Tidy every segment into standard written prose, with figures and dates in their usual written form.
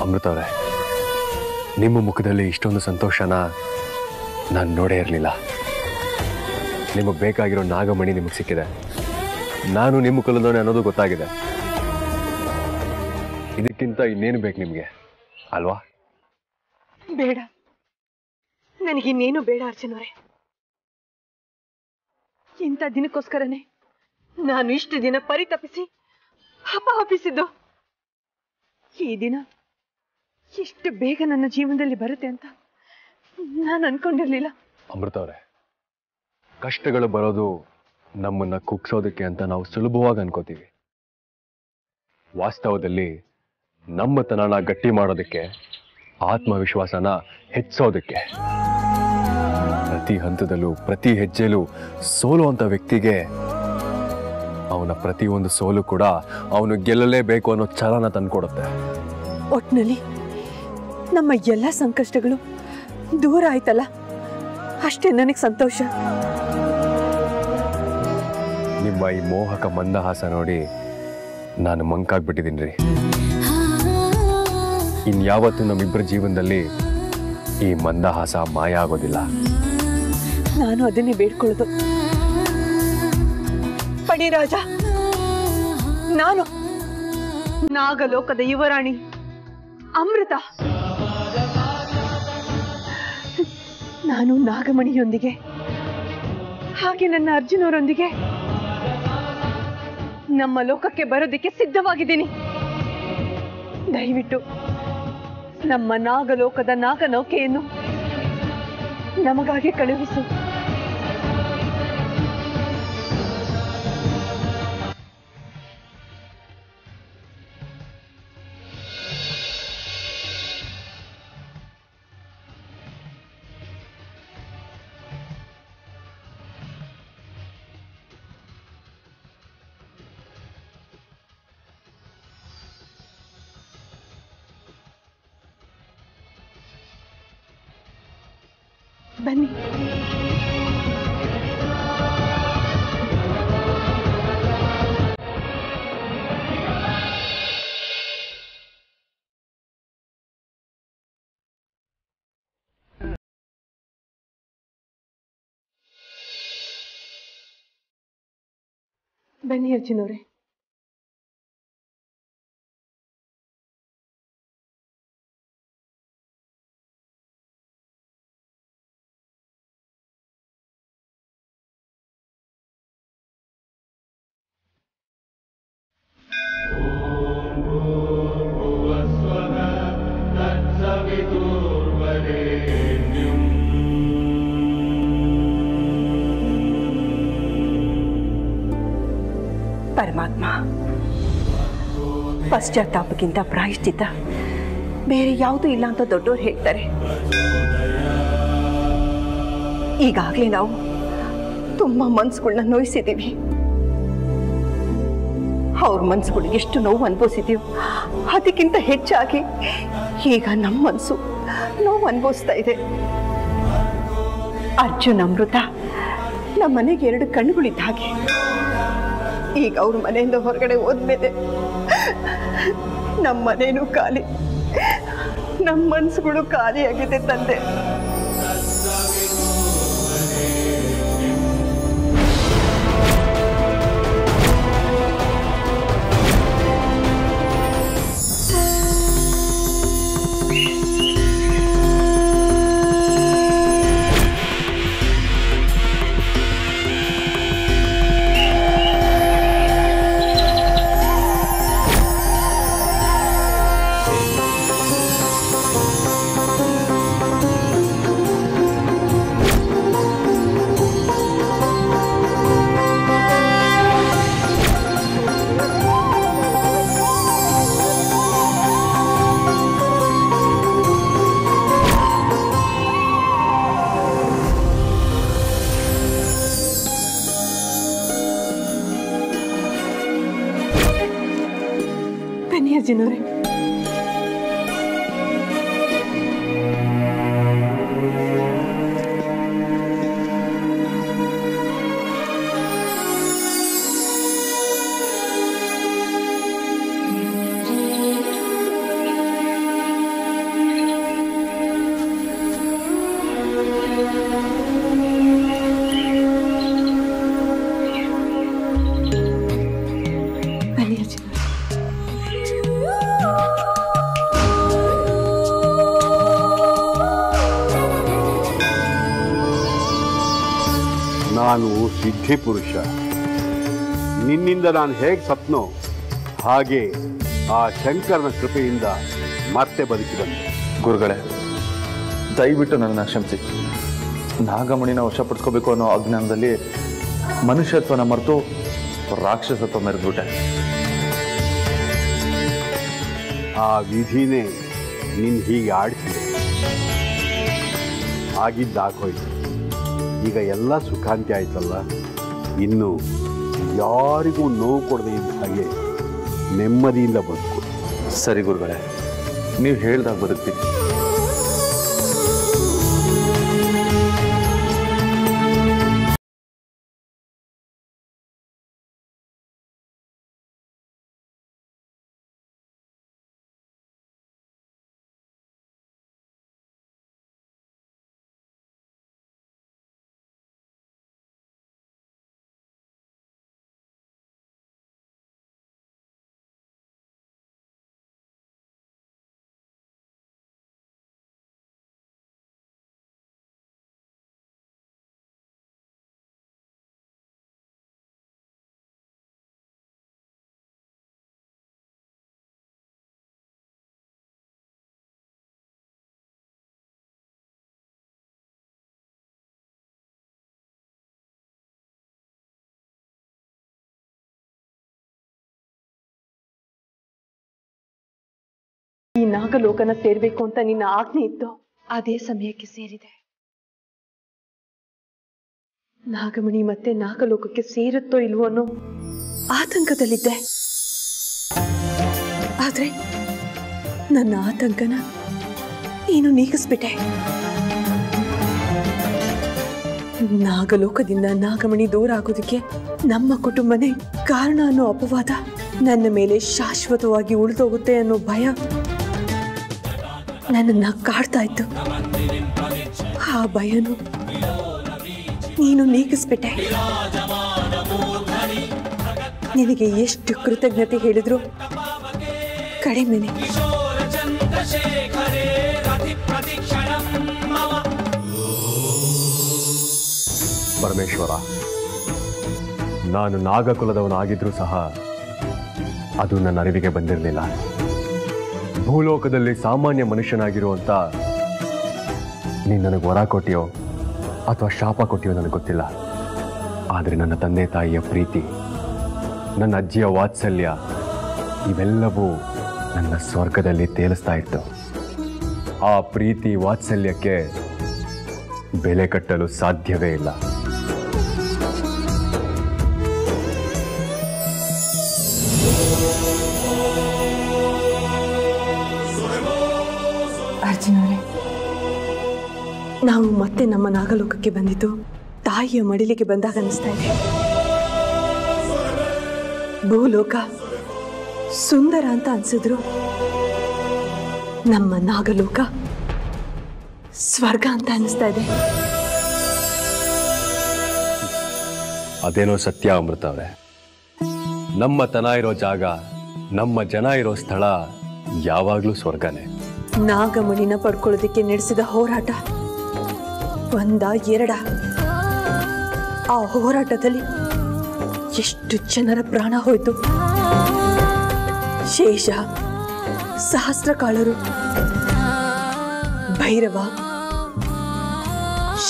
ಅಮೃತ ಅವರೇ, ನಿಮ್ಮ ಮುಖದಲ್ಲಿ ಇಷ್ಟೊಂದು ಸಂತೋಷನ ನಾನು ನೋಡೇ ಇರಲಿಲ್ಲ. ನಿಮಗೆ ಬೇಕಾಗಿರೋ ನಾಗಮಣಿ ನಿಮಗೆ ಸಿಕ್ಕಿದೆ. ನಾನು ನಿಮ್ಮ ಕುಲದವನೇ ಅನ್ನೋದು ಗೊತ್ತಾಗಿದೆ. ಇದಕ್ಕಿಂತ ಇನ್ನೇನು ಬೇಕು ನಿಮಗೆ ಅಲ್ವಾ? ಬೇಡ, ನನಗಿನ್ನೇನು ಬೇಡ ಅರ್ಚನವರೇ. ಇಂಥ ದಿನಕ್ಕೋಸ್ಕರನೇ ನಾನು ಇಷ್ಟು ದಿನ ಪರಿತಪಿಸಿ ಹಪಿಸಿದ್ದು. ಈ ದಿನ ಎಷ್ಟು ಬೇಗ ನನ್ನ ಜೀವನದಲ್ಲಿ ಬರುತ್ತೆ ಅಂತ ನಾನು ಅನ್ಕೊಂಡಿರ್ಲಿಲ್ಲ. ಅಮೃತ ಅವರೇ, ಕಷ್ಟಗಳು ಬರೋದು ನಮ್ಮನ್ನ ಕುಗ್ಸೋದಕ್ಕೆ ಅಂತ ನಾವು ಸುಲಭವಾಗಿ ಅನ್ಕೋತೀವಿ. ವಾಸ್ತವದಲ್ಲಿ ನಮ್ಮತನನ ಗಟ್ಟಿ ಮಾಡೋದಕ್ಕೆ, ಆತ್ಮವಿಶ್ವಾಸನ ಹೆಚ್ಚಿಸೋದಕ್ಕೆ. ಪ್ರತಿ ಹಂತದಲ್ಲೂ ಪ್ರತಿ ಹೆಜ್ಜೆಲೂ ಸೋಲುವಂತ ವ್ಯಕ್ತಿಗೆ ಅವನ ಪ್ರತಿಯೊಂದು ಸೋಲು ಕೂಡ ಅವನು ಗೆಲ್ಲಲೇಬೇಕು ಅನ್ನೋ ಛಲನ ತಂದ್ಕೊಡುತ್ತೆ. ಒಟ್ನಲ್ಲಿ ನಮ್ಮ ಎಲ್ಲ ಸಂಕಷ್ಟಗಳು ದೂರ ಆಯ್ತಲ್ಲ, ಅಷ್ಟೇ ನನಗೆ ಸಂತೋಷ. ನಿಮ್ಮ ಈ ಮೋಹಕ ಮಂದಹಾಸ ನೋಡಿ ನಾನು ಮಂಕಾಗ್ಬಿಟ್ಟಿದ್ದೀನಿ ರೀ. ಇನ್ಯಾವತ್ತೂ ನಮ್ಮಿಬ್ಬರ ಜೀವನದಲ್ಲಿ ಈ ಮಂದಹಾಸ ಮಾಯ ಆಗೋದಿಲ್ಲ. ನಾನು ಅದನ್ನೇ ಬೇಡ್ಕೊಳ್ಳೋದು. ಪಣಿರಾಜ, ನಾನು ನಾಗಲೋಕದ ಯುವರಾಣಿ ಅಮೃತ. ನಾನು ನಾಗಮಣಿಯೊಂದಿಗೆ ಹಾಗೆ ನನ್ನ ಅರ್ಜುನವರೊಂದಿಗೆ ನಮ್ಮ ಲೋಕಕ್ಕೆ ಬರೋದಕ್ಕೆ ಸಿದ್ಧವಾಗಿದ್ದೀನಿ. ದಯವಿಟ್ಟು ನಮ್ಮ ನಾಗಲೋಕದ ನಾಗನೌಕೆಯನ್ನು ನಮಗಾಗಿ ಕಳುಹಿಸು. ಬನ್ನಿ. ಬನ್ನಿ ಅರ್ಜುನವ್ರೆ. ಪರಮಾತ್ಮ, ಪಶ್ಚಾತ್ತಾಪಕ್ಕಿಂತ ಪ್ರಾಯಶ್ಚಿತ್ತ ಬೇರೆ ಯಾವುದೂ ಇಲ್ಲ ಅಂತ ದೊಡ್ಡವರು ಹೇಳ್ತಾರೆ. ಈಗಾಗಲೇ ನಾವು ತುಂಬ ಮನಸ್ಸುಗಳನ್ನ ನೋಯಿಸಿದ್ದೀವಿ. ಅವ್ರ ಮನಸ್ಸುಗಳಿಗೆ ಎಷ್ಟು ನೋವು ಅನುಭವಿಸಿದ್ದೀವಿ, ಅದಕ್ಕಿಂತ ಹೆಚ್ಚಾಗಿ ಈಗ ನಮ್ಮ ಮನಸ್ಸು ನೋವು ಅನುಭವಿಸ್ತಾ ಇದೆ. ಅರ್ಜುನ್ ಅಮೃತ ನಮ್ಮ ಮನೆಗೆ 2 ಕಣ್ಣುಗಳಿದ್ದ ಹಾಗೆ. ಈಗ ಅವ್ರ ಮನೆಯಿಂದ ಹೊರಗಡೆ ಹೋದ್ಮೇಲೆ ನಮ್ಮ ಮನೇನೂ ಖಾಲಿ, ನಮ್ಮ ಮನಸ್ಸುಗಳು ಖಾಲಿಯಾಗಿದೆ ತಂದೆ. ಅರ್ಜುನವ್ರೆ, ನಾನು ಸಿದ್ಧಿ ಪುರುಷ. ನಿನ್ನಿಂದ ನಾನು ಹೇಗೆ ಸತ್ನೋ ಹಾಗೆ ಆ ಶಂಕರನ ಕೃಪೆಯಿಂದ ಮತ್ತೆ ಬದುಕಿದನು. ಗುರುಗಳೇ, ದಯವಿಟ್ಟು ನನ್ನನ್ನು ಕ್ಷಮಿಸಿ. ನಾಗಮಣಿನ ವಶಪಡಿಸ್ಕೋಬೇಕು ಅನ್ನೋ ಅಜ್ಞಾನದಲ್ಲಿ ಮನುಷ್ಯತ್ವನ ಮರೆತು ರಾಕ್ಷಸತ್ವ ಮೆರೆದ್ಬಿಟ್ಟೆ. ಆ ವಿಧಿನೇ ನಿನ್ನ ಹೀಗೆ ಆಡಿಸಿದೆ. ಆಗಿದ್ದಾಗೋಯ್ತು. ಈಗ ಎಲ್ಲ ಸುಖಾಂತಿ ಆಯ್ತಲ್ಲ. ಇನ್ನು ಯಾರಿಗೂ ನೋವು ಕೊಡದೆ ಇದ್ದ ಹಾಗೆ ನೆಮ್ಮದಿಯಿಂದ ಬದುಕು. ಸರಿ ಗುರುಗಳೇ, ನೀವು ಹೇಳ್ದಾಗ ಬದುಕ್ತೀನಿ. ಈ ನಾಗಲೋಕನ ಸೇರ್ಬೇಕು ಅಂತ ನಿನ್ನ ಆಜ್ಞೆ ಇತ್ತು. ಅದೇ ಸಮಯಕ್ಕೆ ಸೇರಿದೆ. ನಾಗಮಣಿ ಮತ್ತೆ ನಾಗಲೋಕಕ್ಕೆ ಸೇರುತ್ತೋ ಇಲ್ವೋ ಅನ್ನೋ ಆತಂಕದಲ್ಲಿದ್ದೆ. ಆದ್ರೆ ನನ್ನ ಆತಂಕನ ನೀನು ನೀಗಿಸ್ಬಿಟ್ಟೆ. ನಾಗಲೋಕದಿಂದ ನಾಗಮಣಿ ದೂರ ಆಗೋದಕ್ಕೆ ನಮ್ಮ ಕುಟುಂಬನೇ ಕಾರಣ ಅನ್ನೋ ಅಪವಾದ ನನ್ನ ಮೇಲೆ ಶಾಶ್ವತವಾಗಿ ಉಳಿದೋಗುತ್ತೆ ಅನ್ನೋ ಭಯ ನನ್ನನ್ನ ಕಾಡ್ತಾ ಇತ್ತು. ಆ ಭಯನು ನೀನು ನೀಗಿಸ್ಬಿಟ್ಟೆ. ನಿನಗೆ ಎಷ್ಟು ಕೃತಜ್ಞತೆ ಹೇಳಿದ್ರು ಕಡಿಮೆನೆ. ಪರಮೇಶ್ವರ, ನಾನು ನಾಗಕುಲದವನಾಗಿದ್ರೂ ಸಹ ಅದು ನನ್ನ ಅರಿವಿಗೆ ಬಂದಿರಲಿಲ್ಲ. ಭೂಲೋಕದಲ್ಲಿ ಸಾಮಾನ್ಯ ಮನುಷ್ಯನಾಗಿರುವಂತ ನೀನು ನನಗೆ ವರ ಕೊಟ್ಟಿಯೋ ಅಥವಾ ಶಾಪ ಕೊಟ್ಟಿಯೋ ನನಗೆ ಗೊತ್ತಿಲ್ಲ. ಆದರೆ ನನ್ನ ತಂದೆ ತಾಯಿಯ ಪ್ರೀತಿ, ನನ್ನ ಅಜ್ಜಿಯ ವಾತ್ಸಲ್ಯ ಇವೆಲ್ಲವೂ ನನ್ನ ಸ್ವರ್ಗದಲ್ಲಿ ತೇಲಿಸ್ತಾ ಇತ್ತು. ಆ ಪ್ರೀತಿ ವಾತ್ಸಲ್ಯಕ್ಕೆ ಬೆಲೆ ಕಟ್ಟಲು ಸಾಧ್ಯವೇ ಇಲ್ಲ. ಅರ್ಜುನರೇ, ನಾವು ಮತ್ತೆ ನಮ್ಮ ನಾಗಲೋಕಕ್ಕೆ ಬಂದಿದ್ದು ತಾಯಿಯ ಮಡಿಲಿಗೆ ಬಂದಾಗ ಅನಿಸ್ತಾ ಇದೆ. ಭೂಲೋಕ ಸುಂದರ ಅಂತ ಅನ್ಸಿದ್ರು ನಮ್ಮ ನಾಗಲೋಕ ಸ್ವರ್ಗ ಅಂತ ಅನಿಸ್ತಾ ಇದೆ. ಅದೇನೋ ಸತ್ಯ ಅಮೃತ ಅವರೇ. ನಮ್ಮ ತನ ಇರೋ ಜಾಗ, ನಮ್ಮ ಜನ ಇರೋ ಸ್ಥಳ ಯಾವಾಗ್ಲೂ ಸ್ವರ್ಗನೇ. ನಾಗಮಣಿನ ಪಡ್ಕೊಳ್ಳೋದಕ್ಕೆ ನಡೆಸಿದ ಹೋರಾಟ ಒಂದ ಎರಡ. ಆ ಹೋರಾಟದಲ್ಲಿ ಎಷ್ಟು ಜನರ ಪ್ರಾಣ ಹೋಯ್ತು. ಶೇಷ, ಸಹಸ್ರಕಾಳರು, ಭೈರವ,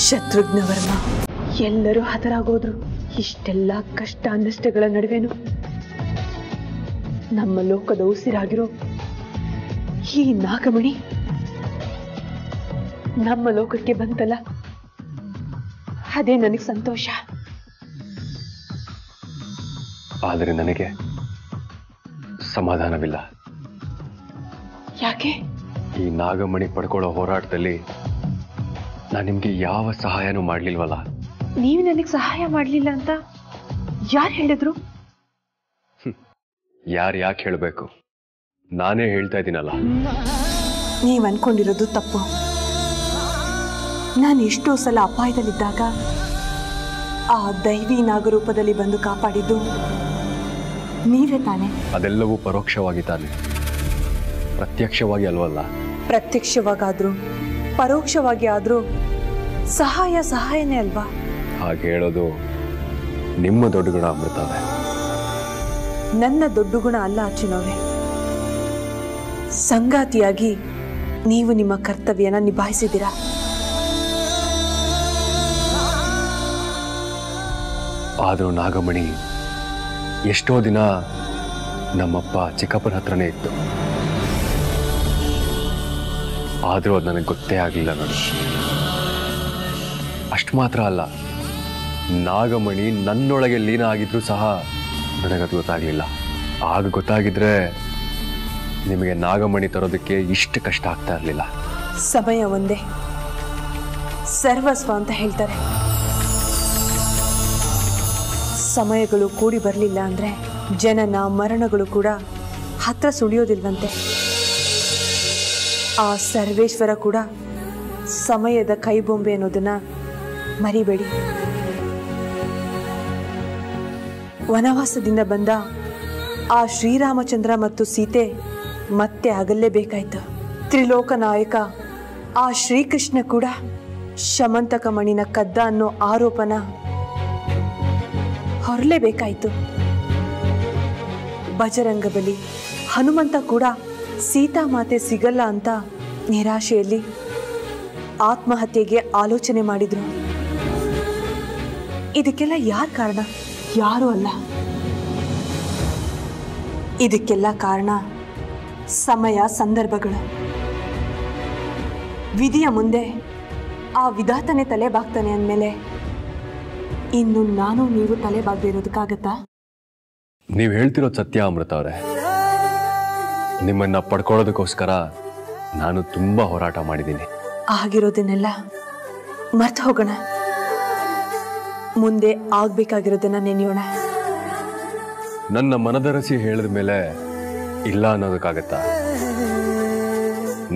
ಶತ್ರುಘ್ನವರ್ಮ ಎಲ್ಲರೂ ಹತರಾಗೋದ್ರು. ಇಷ್ಟೆಲ್ಲ ಕಷ್ಟ ನಷ್ಟಗಳ ನಡುವೆನು ನಮ್ಮ ಲೋಕದ ಉಸಿರಾಗಿರೋ ಈ ನಾಗಮಣಿ ನಮ್ಮ ಲೋಕಕ್ಕೆ ಬಂತಲ್ಲ, ಅದೇ ನನಗೆ ಸಂತೋಷ. ಆದರೆ ನನಗೆ ಸಮಾಧಾನವಿಲ್ಲ. ಯಾಕೆ? ಈ ನಾಗಮಣಿ ಪಡ್ಕೊಳ್ಳೋ ಹೋರಾಟದಲ್ಲಿ ನಾನು ನಿಮ್ಗೆ ಯಾವ ಸಹಾಯನೂ ಮಾಡ್ಲಿಲ್ವಲ್ಲ. ನೀವು ನನಗೆ ಸಹಾಯ ಮಾಡಲಿಲ್ಲ ಅಂತ ಯಾರು ಹೇಳಿದ್ರು? ಯಾರು ಯಾಕೆ ಹೇಳಬೇಕು? ನಾನೇ ಹೇಳ್ತಾ ಇದ್ದೀನಲ್ಲ. ನೀವು ಅನ್ಕೊಂಡಿರೋದು ತಪ್ಪು. ನಾನು ಎಷ್ಟೋ ಸಲ ಅಪಾಯದಲ್ಲಿದ್ದಾಗ ಆ ದೈವಿ ನಾಗರೂಪದಲ್ಲಿ ಬಂದು ಕಾಪಾಡಿದ್ದು ನೀವೇ ತಾನೆ. ಅದೆಲ್ಲವೂ ಪರೋಕ್ಷವಾಗಿ ತಾನೆ, ಪ್ರತ್ಯಕ್ಷವಾಗಿ ಅಲ್ವಲ್ಲ. ಪ್ರತ್ಯಕ್ಷವಾಗಾದ್ರೂ ಪರೋಕ್ಷವಾಗಿ ಆದ್ರೂ ಸಹಾಯನೇ ಅಲ್ವಾ? ಹಾಗೆ ಹೇಳೋದು ನಿಮ್ಮ ದೊಡ್ಡ ಗುಣ ಅಮೃತ ಅವರೇ. ನನ್ನ ದೊಡ್ಡ ಗುಣ ಅಲ್ಲ ಅರ್ಜುನವರೇ. ಸಂಗಾತಿಯಾಗಿ ನೀವು ನಿಮ್ಮ ಕರ್ತವ್ಯನ ನಿಭಾಯಿಸಿದ್ದೀರಾ. ಆದರೂ ನಾಗಮಣಿ ಎಷ್ಟೋ ದಿನ ನಮ್ಮಪ್ಪ ಚಿಕ್ಕಪ್ಪನ ಹತ್ರನೇ ಇತ್ತು. ಆದರೂ ಅದು ನನಗೆ ಗೊತ್ತೇ ಆಗಲಿಲ್ಲ ನೋಡಿ. ಅಷ್ಟು ಮಾತ್ರ ಅಲ್ಲ, ನಾಗಮಣಿ ನನ್ನೊಳಗೆ ಲೀನ ಆಗಿದ್ರೂ ಸಹ ನನಗದು ಗೊತ್ತಾಗಲಿಲ್ಲ. ಆಗ ಗೊತ್ತಾಗಿದ್ರೆ ನಿಮಗೆ ನಾಗಮಣಿ ತರೋದಕ್ಕೆ ಇಷ್ಟು ಕಷ್ಟ ಆಗ್ತಾ ಇರಲಿಲ್ಲ. ಸಮಯ ಒಂದೇ ಸರ್ವಸ್ವ ಅಂತ ಹೇಳ್ತಾರೆ. ಸಮಯಗಳು ಕೂಡಿ ಬರಲಿಲ್ಲ ಅಂದರೆ ಜನನ ಮರಣಗಳು ಕೂಡ ಹತ್ರ ಸುಳಿಯೋದಿಲ್ವಂತೆ. ಆ ಸರ್ವೇಶ್ವರ ಕೂಡ ಸಮಯದ ಕೈಬೊಂಬೆ ಅನ್ನೋದನ್ನ ಮರಿಬೇಡಿ. ವನವಾಸದಿಂದ ಬಂದ ಆ ಶ್ರೀರಾಮಚಂದ್ರ ಮತ್ತು ಸೀತೆ ಮತ್ತೆ ಆಗಲೇಬೇಕಾಯ್ತು. ತ್ರಿಲೋಕ ನಾಯಕ ಆ ಶ್ರೀಕೃಷ್ಣ ಕೂಡ ಶಮಂತಕ ಮಣಿನ ಕದ್ದ ಅನ್ನೋ ಆರೋಪನ ಹೊರಲೇಬೇಕಾಯ್ತು. ಬಜರಂಗ ಬಲಿ ಹನುಮಂತ ಕೂಡ ಸೀತಾಮಾತೆ ಸಿಗಲ್ಲ ಅಂತ ನಿರಾಶೆಯಲ್ಲಿ ಆತ್ಮಹತ್ಯೆಗೆ ಆಲೋಚನೆ ಮಾಡಿದ್ರು. ಇದಕ್ಕೆಲ್ಲ ಯಾರ ಕಾರಣ? ಯಾರೂ ಅಲ್ಲ. ಇದಕ್ಕೆಲ್ಲ ಕಾರಣ ಸಮಯ, ಸಂದರ್ಭಗಳು. ವಿಧಿಯ ಮುಂದೆ ಆ ವಿಧಾತನೇ ತಲೆ ಬಾಗ್ತಾನೆ ಅಂದಮೇಲೆ ಇನ್ನು ನಾನು ನೀವು ತಲೆ ಬಾಗದೇ ಇರೋದಕ್ಕಾಗತ್ತಾ? ನೀವು ಹೇಳ್ತಿರೋದು ಸತ್ಯ ಅಮೃತ ಅವರೇ. ನಿಮ್ಮನ್ನ ಪಡ್ಕೊಳ್ಳೋದಕ್ಕೋಸ್ಕರ ನಾನು ತುಂಬಾ ಹೋರಾಟ ಮಾಡಿದ್ದೀನಿ. ಆಗಿರೋದನ್ನೆಲ್ಲ ಮರ್ತು ಹೋಗೋಣ. ಮುಂದೆ ಆಗ್ಬೇಕಾಗಿರೋದನ್ನ ನೆನೆಯೋಣ. ನನ್ನ ಮನದರಸಿ ಹೇಳಿದ ಮೇಲೆ ಇಲ್ಲ ಅನ್ನೋದಕ್ಕಾಗತ್ತಾ?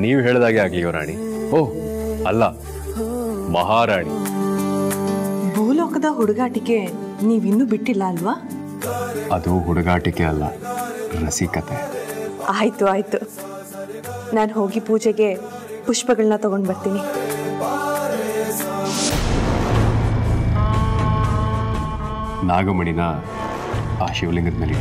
ನೀವು ಹೇಳಿದಾಗೆ ಆಗ್ಲಿ ರಾಣಿ. ಓಹ್ ಅಲ್ಲ, ಮಹಾರಾಣಿ. ಭೂಲೋಕದ ಹುಡುಗಾಟಿಕೆ ನೀವಿನ್ನೂ ಬಿಟ್ಟಿಲ್ಲ ಅಲ್ವಾ? ಅದು ಹುಡುಗಾಟಿಕೆ ಅಲ್ಲ, ರಸಿಕತೆ. ಆಯ್ತು ಆಯ್ತು, ನಾನು ಹೋಗಿ ಪೂಜೆಗೆ ಪುಷ್ಪಗಳನ್ನ ತಗೊಂಡು ಬರ್ತೀನಿ. ನಾಗಮಣಿನ ಆ ಶಿವಲಿಂಗದ ಮೇಲೆ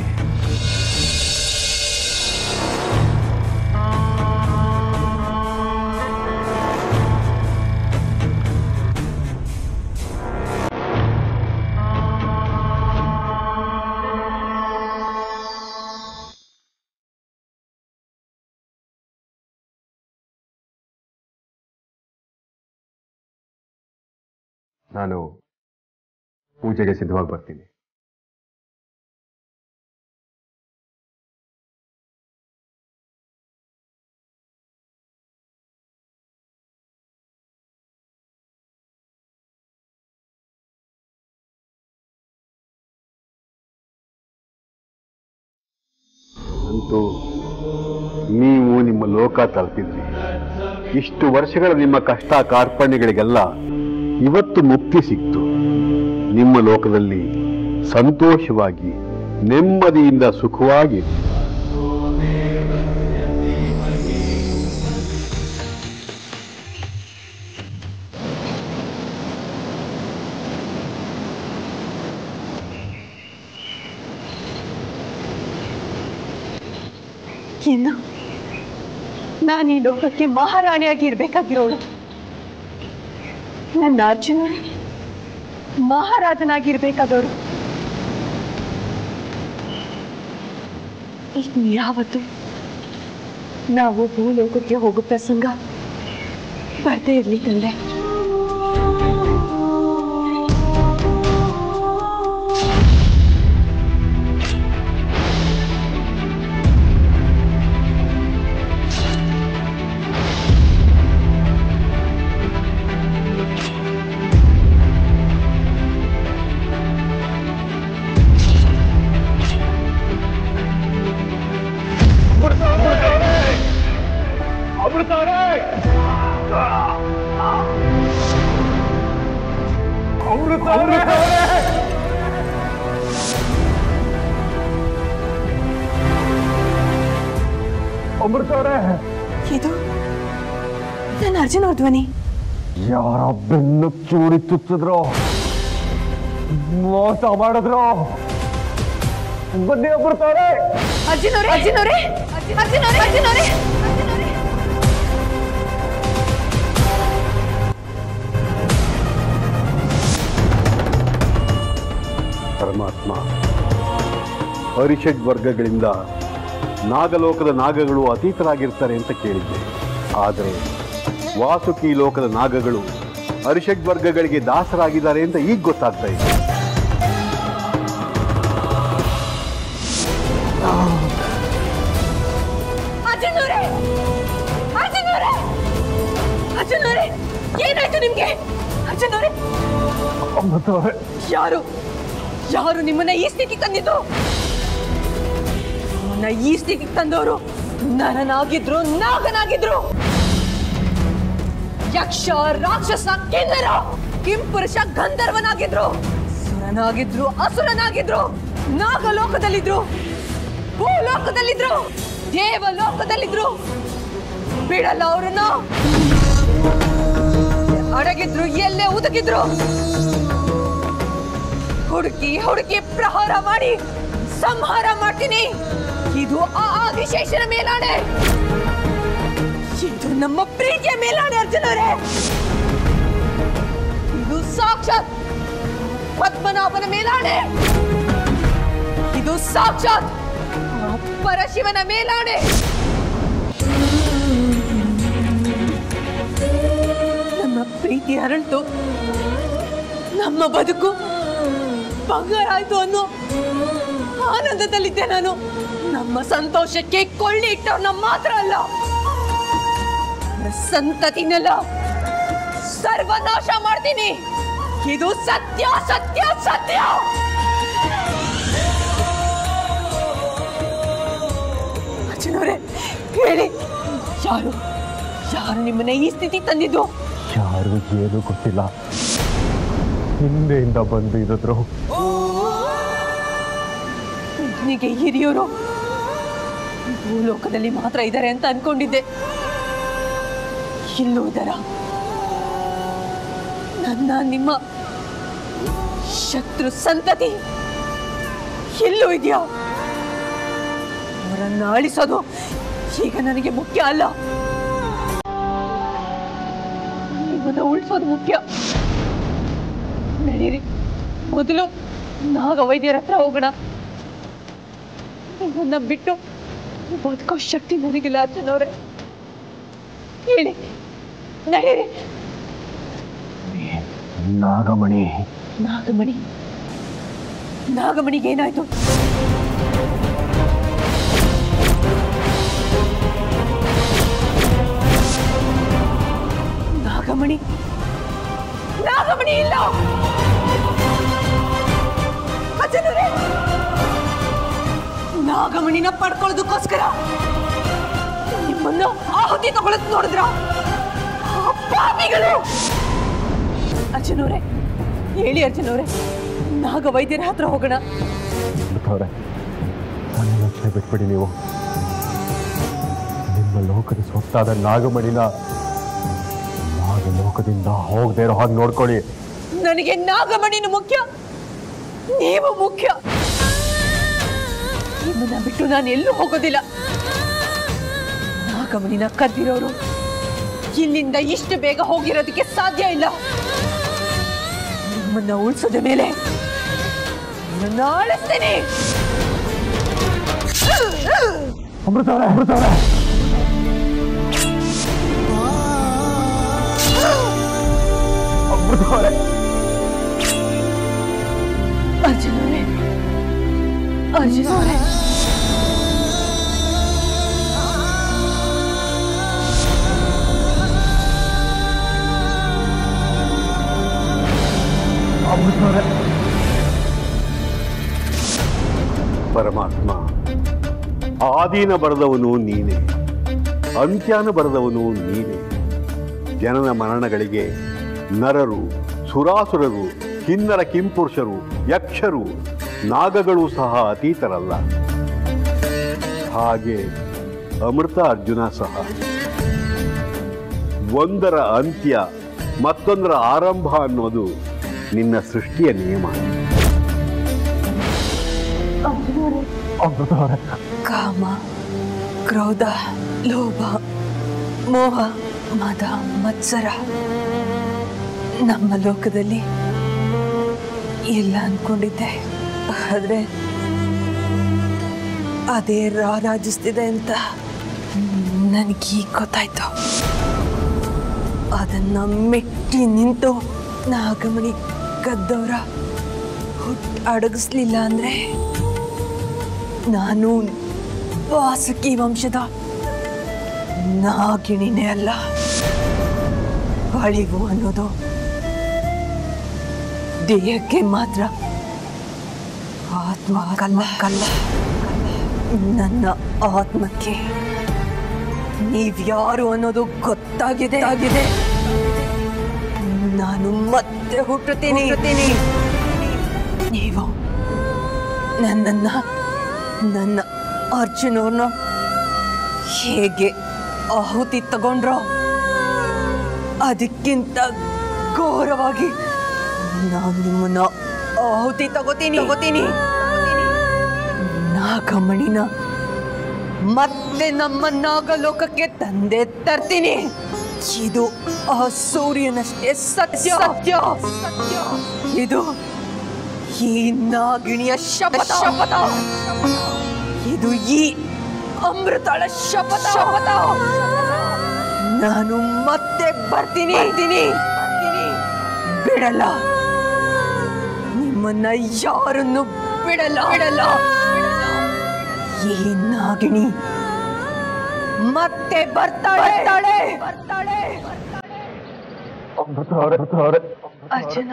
ನಾನು ಪೂಜೆಗೆ ಸಿದ್ಧವಾಗಿ ಬರ್ತೀನಿ. ಅಂತೂ ನೀವು ನಿಮ್ಮ ಲೋಕ ತಲುಪಿದ್ರಿ. ಇಷ್ಟು ವರ್ಷಗಳ ನಿಮ್ಮ ಕಷ್ಟ ಕಾರ್ಪಣ್ಯಗಳಿಗೆಲ್ಲ ಇವತ್ತು ಮುಕ್ತಿ ಸಿಕ್ತು. ನಿಮ್ಮ ಲೋಕದಲ್ಲಿ ಸಂತೋಷವಾಗಿ ನೆಮ್ಮದಿಯಿಂದ ಸುಖವಾಗಿ ಏನು ನಾನು ಈ ಲೋಕಕ್ಕೆ ಮಹಾರಾಣಿಯಾಗಿ ಇರ್ಬೇಕಾಗಿರೋಳು. ನನ್ನ ಅರ್ಜುನ ಮಹಾರಾಜನಾಗಿರ್ಬೇಕಾದವರು. ಇನ್ಯಾವತ್ತು ನಾವು ಭೂಲೋಕಕ್ಕೆ ಹೋಗೋ ಪ್ರಸಂಗ ಬರ್ದೇ ಇರ್ಲಿ ತಂದೆ. ಇದು ನನ್ನ ಅರ್ಜುನ ಧ್ವನಿ. ಯಾರ ಬೆನ್ನು ಚೂರಿ ಚುಚ್ಚಿದ್ರು ಮೋಸ ಮಾಡಿದ್ರು. ಬನ್ನಿ ಬರ್ತಾರೆ. ಅರ್ಜುನವ್ರೆ ಅರ್ಜುನವ್ರೆ ಅರ್ಜುನವ್ರೆ ಅರ್ಜುನವ್ರೆ ಪರಮಾತ್ಮ, ಅರಿಷಡ್ ವರ್ಗಗಳಿಂದ ನಾಗಲೋಕದ ನಾಗಗಳು ಅತೀತರಾಗಿರ್ತಾರೆ ಅಂತ ಕೇಳಿದ್ದೆ. ಆದರೆ ವಾಸುಕಿ ಲೋಕದ ನಾಗಗಳು ಅರಿಷಡ್ ವರ್ಗಗಳಿಗೆ ದಾಸರಾಗಿದ್ದಾರೆ ಅಂತ ಈಗ ಗೊತ್ತಾಗ್ತಾ ಇದೆ. ಏನಾಯ್ತು ನಿಮ್ಗೆ? ಅರ್ಜುನವ್ರೆ, ಯಾರು ಯಾರು ನಿಮ್ಮನ್ನ ಈ ಸ್ಥಿತಿ ತಂದಿದ್ದು? ನಿಮ್ಮನ್ನ ಈ ಸ್ಥಿತಿಗೆ ತಂದವರು ನರನಾಗಿದ್ರು, ನಾಗನಾಗಿದ್ರು, ಯಕ್ಷ, ರಾಕ್ಷಸ, ಕಿನ್ನರ, ಕಿಂಪುರುಷ, ಗಂಧರ್ವನಾಗಿದ್ರು, ಸುರನಾಗಿದ್ರು, ಅಸುರನಾಗಿದ್ರು, ನಾಗಲೋಕದಲ್ಲಿದ್ರು, ಭೂಲೋಕದಲ್ಲಿದ್ರು, ದೇವಲೋಕದಲ್ಲಿದ್ರು. ಬಿಡಲ್ಲ ಅವ್ರನ್ನ. ಅಡಗಿದ್ರು, ಎಲ್ಲೇ ಉದುಕಿದ್ರು, ಹುಡುಕಿ ಹುಡುಕಿ ಪ್ರಹಾರ ಮಾಡಿ ಸಂಹಾರ ಮಾಡ್ತೀನಿ. ಇದು ಆ ಆದಿಶೇಷನ ಮೇಲಾಣೆ. ಇದು ನಮ್ಮ ಪ್ರೀತಿಯ ಮೇಲಾಣೆ ಅರ್ಜುನರೇ. ಇದು ಸಾಕ್ಷಾತ್ ಪದ್ಮನಾಭನ ಮೇಲಾಣೆ. ಇದು ಸಾಕ್ಷಾತ್ ಪರಶಿವನ ಮೇಲಾಣೆ. ನಮ್ಮ ಪ್ರೀತಿ ಹರಳ್ತು, ನಮ್ಮ ಬದುಕು ಬಂಗಾರ ಆಯ್ತು ಅನ್ನೋ ಆನಂದದಲ್ಲಿದ್ದೆ ನಾನು. ನಮ್ಮ ಸಂತೋಷಕ್ಕೆ ಕೊಳ್ಳಿ ಇಟ್ಟವ್ರನ್ನ ಮಾತ್ರ ಅಲ್ಲ, ಸಂತತಿನೆಲ್ಲ ಸರ್ವನಾಶ ಮಾಡ್ತೀನಿ. ಇದು ಸತ್ಯ ಸತ್ಯ ಸತ್ಯ. ಅರ್ಜುನವ್ರೆ, ಹೇಳಿ, ಯಾರು ಯಾರು ನಿಮ್ಮನ್ನ ಈ ಸ್ಥಿತಿ ತಂದಿದ್ದು? ಯಾರು ಏನು ಗೊತ್ತಿಲ್ಲ, ಹಿಂದೆಯಿಂದ ಬಂದು ಇದ್ರು. ನಿನಗೆ ಹಿರಿಯರು ಭೂಲೋಕದಲ್ಲಿ ಮಾತ್ರ ಇದ್ದಾರೆ ಅಂತ ಅನ್ಕೊಂಡಿದ್ದೆ. ಇಲ್ಲೂ ಇದರ ನನ್ನ ನಿಮ್ಮ ಶತ್ರು ಸಂತತಿ ಎಲ್ಲೂ ಇದೆಯಾ? ಅವರನ್ನ ಅಳಿಸೋದು ಈಗ ನನಗೆ ಮುಖ್ಯ ಅಲ್ಲ, ನಿಮ್ಮನ್ನ ಉಳಿಸೋದು ಮುಖ್ಯ. ನಡೀರಿ, ಮೊದಲು ನಾಗ ವೈದ್ಯರ ಹತ್ರ ಹೋಗೋಣ. ನಿಮ್ಮನ್ನ ಬಿಟ್ಟು ಬದುಕೋ ಶಕ್ತಿ ನನಗಿಲ್ಲ ಅರ್ಜುನವ್ರೆ. ಹೇಳಿ, ನಡೀರಿ. ನಾಗಮಣಿ ನಾಗಮಣಿ ನಾಗಮಣಿಗೆ ಏನಾಯ್ತು? ನಾಗಮಣಿ ನಾಗಮಣಿ ಇಲ್ಲ. ಅರ್ಜುನರೇ, ನಾಗಮಣಿನ ಪಡ್ಕೊಳ್ಳೋದಕ್ಕೋಸ್ಕರ ನಿಮ್ಮನ್ನ ಆಹುತಿ ತಗೊಳಕ್ ನೋಡಿದ್ರ ಪಾಪಿಗಳು. ಅರ್ಜುನವ್ರೆ, ಹೇಳಿ ಅರ್ಜುನವ್ರೆ, ನಾಗ ವೈದ್ಯರ ಹತ್ರ ಹೋಗೋಣ. ಲಕ್ಷ್ಯ ಬಿಟ್ಬಿಡಿ ನೀವು. ನಿಮ್ಮ ಲೋಕದ ಸ್ವತ್ತಾದ ನಾಗಮಣಿನ ನಾಗಲೋಕದಿಂದ ಹೋಗದೆ ಇರೋ ಹಾಗೆ ನೋಡ್ಕೊಳ್ಳಿ. ನನಗೆ ನಾಗಮಣಿನ ಮುಖ್ಯ, ನೀವು ಮುಖ್ಯ. ನಿಮ್ಮನ್ನ ಬಿಟ್ಟು ನಾನು ಎಲ್ಲೂ ಹೋಗೋದಿಲ್ಲ. ನಾಗಮಣಿನ ಕದ್ದಿರೋರು ಇಲ್ಲಿಂದ ಇಷ್ಟು ಬೇಗ ಹೋಗಿರೋದಕ್ಕೆ ಸಾಧ್ಯ ಇಲ್ಲ. ನಿಮ್ಮನ್ನ ಉಳಿಸೋದ ಮೇಲೆ ನನ್ನ ಆಳಿಸ್ತೇನೆ. ಅಮೃತವರೇ, ಅರ್ಜುನರೇ, ಅರ್ಜುನರೇ, ಪರಮಾತ್ಮ, ಆದಿನ ಬರೆದವನು ನೀನೇ, ಅಂತ್ಯನ ಬರೆದವನು ನೀನೇ. ಜನನ ಮರಣಗಳಿಗೆ ನರರು, ಸುರಾಸುರರು, ಕಿನ್ನರ, ಕಿಂಪುರುಷರು, ಯಕ್ಷರು, ನಾಗಗಳು ಸಹ ಅತೀತರಲ್ಲ. ಹಾಗೆ ಅಮೃತ ಅರ್ಜುನ ಸಹ. ಒಂದರ ಅಂತ್ಯ ಮತ್ತೊಂದರ ಆರಂಭ ಅನ್ನೋದು ನಿನ್ನ ಸೃಷ್ಟಿಯ ನಿಯಮ. ಕಾಮ, ಕ್ರೋಧ, ಲೋಭ, ಮೋಹ, ಮದ, ಮತ್ಸರ ನಮ್ಮ ಲೋಕದಲ್ಲಿ ಇಲ್ಲ ಅನ್ಕೊಂಡಿದ್ದೆ. ಆದ್ರೆ ಅದೇ ರಾರಾಜಿಸ್ತಿದೆ ಅಂತ ನನಗೀಗ ಗೊತ್ತಾಯ್ತು. ಅದನ್ನ ಮೆಟ್ಟಿ ನಿಂತು ನಾಗಮಣಿ ಕದ್ದವರ ಹುಟ್ಟು ಅಡಗಿಸ್ಲಿಲ್ಲ ಅಂದ್ರೆ ನಾನು ವಾಸುಕಿ ವಂಶದ ನಾಗಿಣಿನೇ ಅಲ್ಲ. ಅಳಿವು ಅನ್ನೋದು ದೇಹಕ್ಕೆ ಮಾತ್ರ, ಆತ್ಮ ಕಲ್ಲ. ನನ್ನ ಆತ್ಮಕ್ಕೆ ನೀವ್ಯಾರು ಅನ್ನೋದು ಗೊತ್ತಾಗಿದೆ. ನಾನು ಮತ್ತೆ ಹುಟ್ಟುತ್ತೀನಿ. ನೀವು ನನ್ನ ಅರ್ಜುನವ್ರನ್ನ ಹೇಗೆ ಆಹುತಿ ತಗೊಂಡ್ರೋ ಅದಕ್ಕಿಂತ ಘೋರವಾಗಿ ನಾನು ನಿಮ್ಮನ್ನ ಆಹುತಿ ತಗೋತೀನಿ. ನಾಗಮಣಿನ ಮತ್ತೆ ನಮ್ಮ ನಾಗಲೋಕಕ್ಕೆ ತಂದೆ ತರ್ತೀನಿ. ಇದು ಆ ಸೂರ್ಯನಷ್ಟೇ ಸತ್ಯ. ಇದು ಈ ನಾಗಿಣಿಯ ಶಪಥ. ಇದು ಈ ಅಮೃತಳ ಶಪಥ. ನಾನು ಮತ್ತೆ ಬರ್ತೀನಿ. ಬಿಡಲ್ಲ, ನಿಮ್ಮನ್ನ ಯಾರನ್ನು ಬಿಡಲ್ಲ. ಈ ನಾಗಿಣಿ ಮತ್ತೆ ಬರ್ತಾಳೆ. ಅರ್ಜುನ